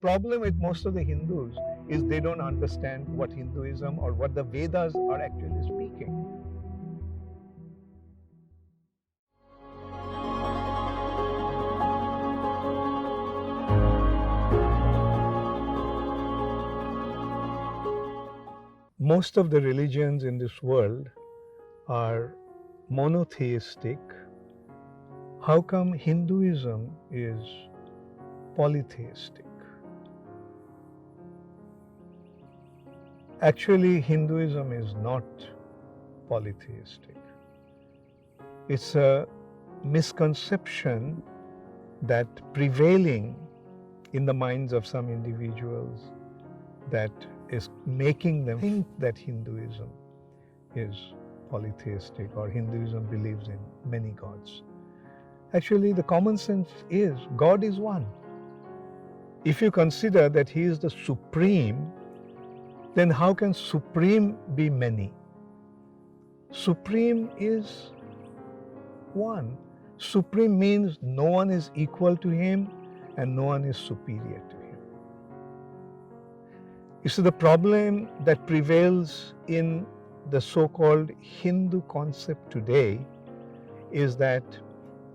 problem with most of the Hindus is they don't understand what Hinduism or what the Vedas are actually speaking. Most of the religions in this world are monotheistic. How come Hinduism is polytheistic? Actually, Hinduism is not polytheistic. It's a misconception that prevailing in the minds of some individuals that is making them think that Hinduism is polytheistic or Hinduism believes in many gods. Actually, the common sense is God is one. If you consider that He is the supreme, then how can supreme be many? Supreme is one. Supreme means no one is equal to Him and no one is superior to Him. You see, the problem that prevails in the so-called Hindu concept today is that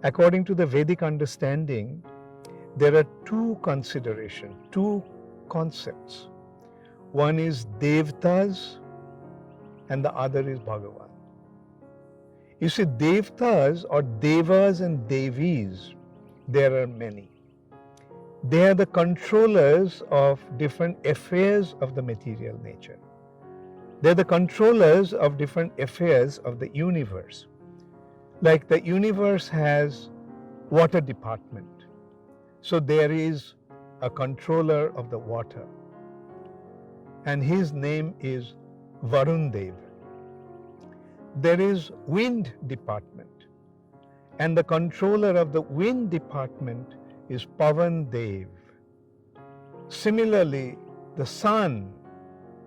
according to the Vedic understanding, there are two considerations, two concepts. One is Devtas and the other is Bhagavan. You see, Devtas or Devas and Devis, there are many. They are the controllers of different affairs of the material nature. They're the controllers of different affairs of the universe. Like the universe has water department. So there is a controller of the water. And his name is Varun Dev. There is wind department. And the controller of the wind department is Pavan Dev. Similarly, the sun,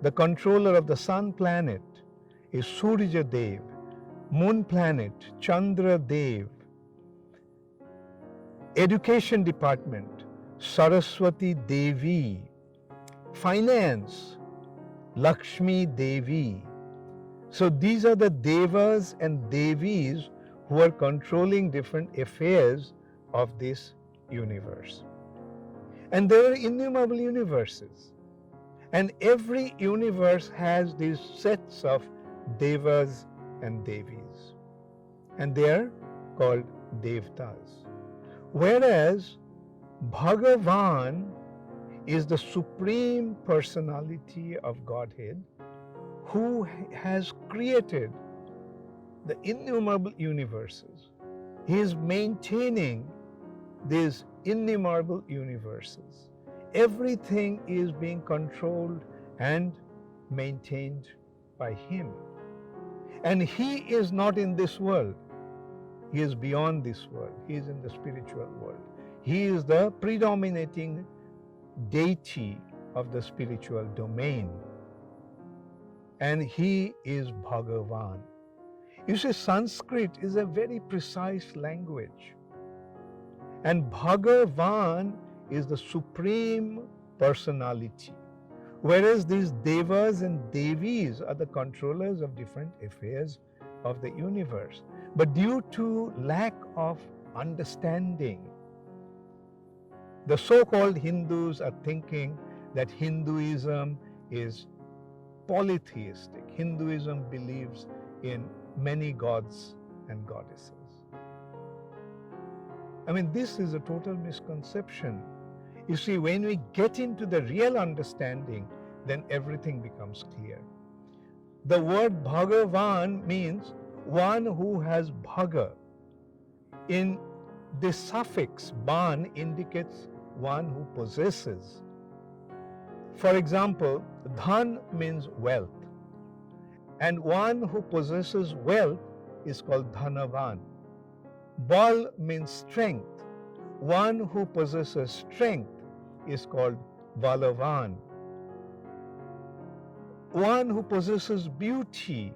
the controller of the sun planet is Surya Dev. Moon planet, Chandra Dev. Education department, Saraswati Devi. Finance, Lakshmi Devi. So these are the Devas and Devis who are controlling different affairs of this universe. And there are innumerable universes. And every universe has these sets of Devas and Devis. And they are called Devtas. Whereas Bhagavan is the supreme personality of Godhead who has created the innumerable universes. He is maintaining these innumerable universes. Everything is being controlled and maintained by Him. And He is not in this world. He is beyond this world. He is in the spiritual world. He is the predominating deity of the spiritual domain. And He is Bhagavan. You see, Sanskrit is a very precise language. And Bhagavan is the supreme personality. Whereas these Devas and Devis are the controllers of different affairs of the universe. But due to lack of understanding, the so-called Hindus are thinking that Hinduism is polytheistic. Hinduism believes in many gods and goddesses. I mean, this is a total misconception. You see, when we get into the real understanding, then everything becomes clear. The word Bhagavan means one who has bhaga. In this suffix, ban indicates one who possesses. For example, dhan means wealth. And one who possesses wealth is called dhanavan. Bal means strength. One who possesses strength is called balavan. One who possesses beauty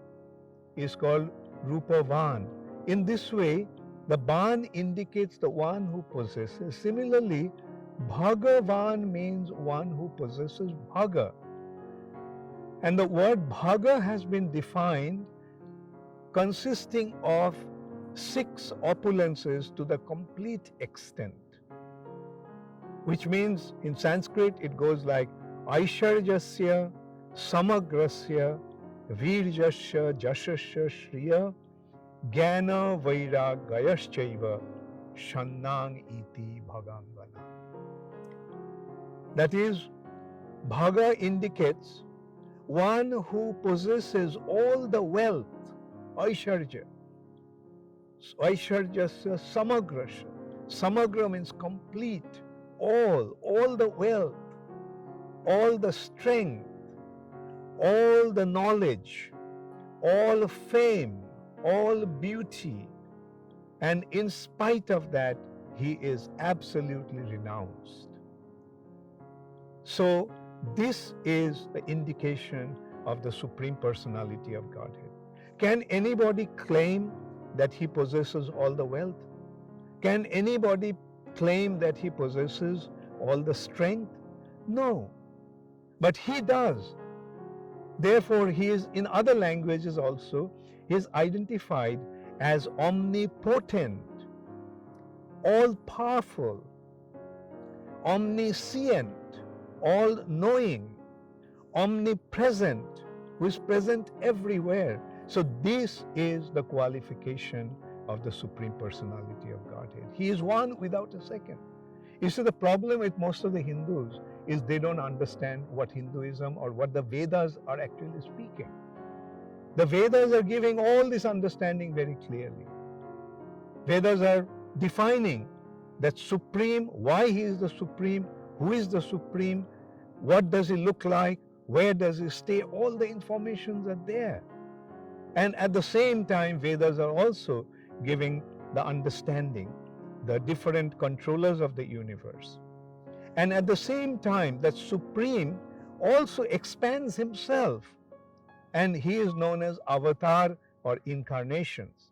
is called rupavan. In this way, the ban indicates the one who possesses. Similarly, Bhagavan means one who possesses Bhaga. And the word Bhaga has been defined consisting of 6 opulences to the complete extent, which means in Sanskrit it goes like Aisharjasya, Samagrasya, Virjasya, Jashasya, Shriya, Jnana, Vairagyaschaiva, Shannang iti Bhagangana. That is, Bhaga indicates one who possesses all the wealth, Aisharja. Aisharjasya Samagrasya. Samagra means complete, all the wealth, all the strength, all the knowledge, all fame, all beauty, and in spite of that, he is absolutely renounced. So, this is the indication of the Supreme Personality of Godhead. Can anybody claim that he possesses all the wealth? Can anybody claim that he possesses all the strength? No. But he does. Therefore, he is, in other languages also, he is identified as omnipotent, all-powerful, omniscient, all-knowing, omnipresent, who is present everywhere. So this is the qualification of the Supreme Personality of Godhead. He is one without a second. You see, the problem with most of the Hindus is they don't understand what Hinduism or what the Vedas are actually speaking. The Vedas are giving all this understanding very clearly. Vedas are defining that Supreme, why he is the Supreme, who is the Supreme, what does he look like, where does he stay, all the informations are there. And at the same time, Vedas are also giving the understanding, the different controllers of the universe. And at the same time, that Supreme also expands himself, and he is known as avatar or incarnations.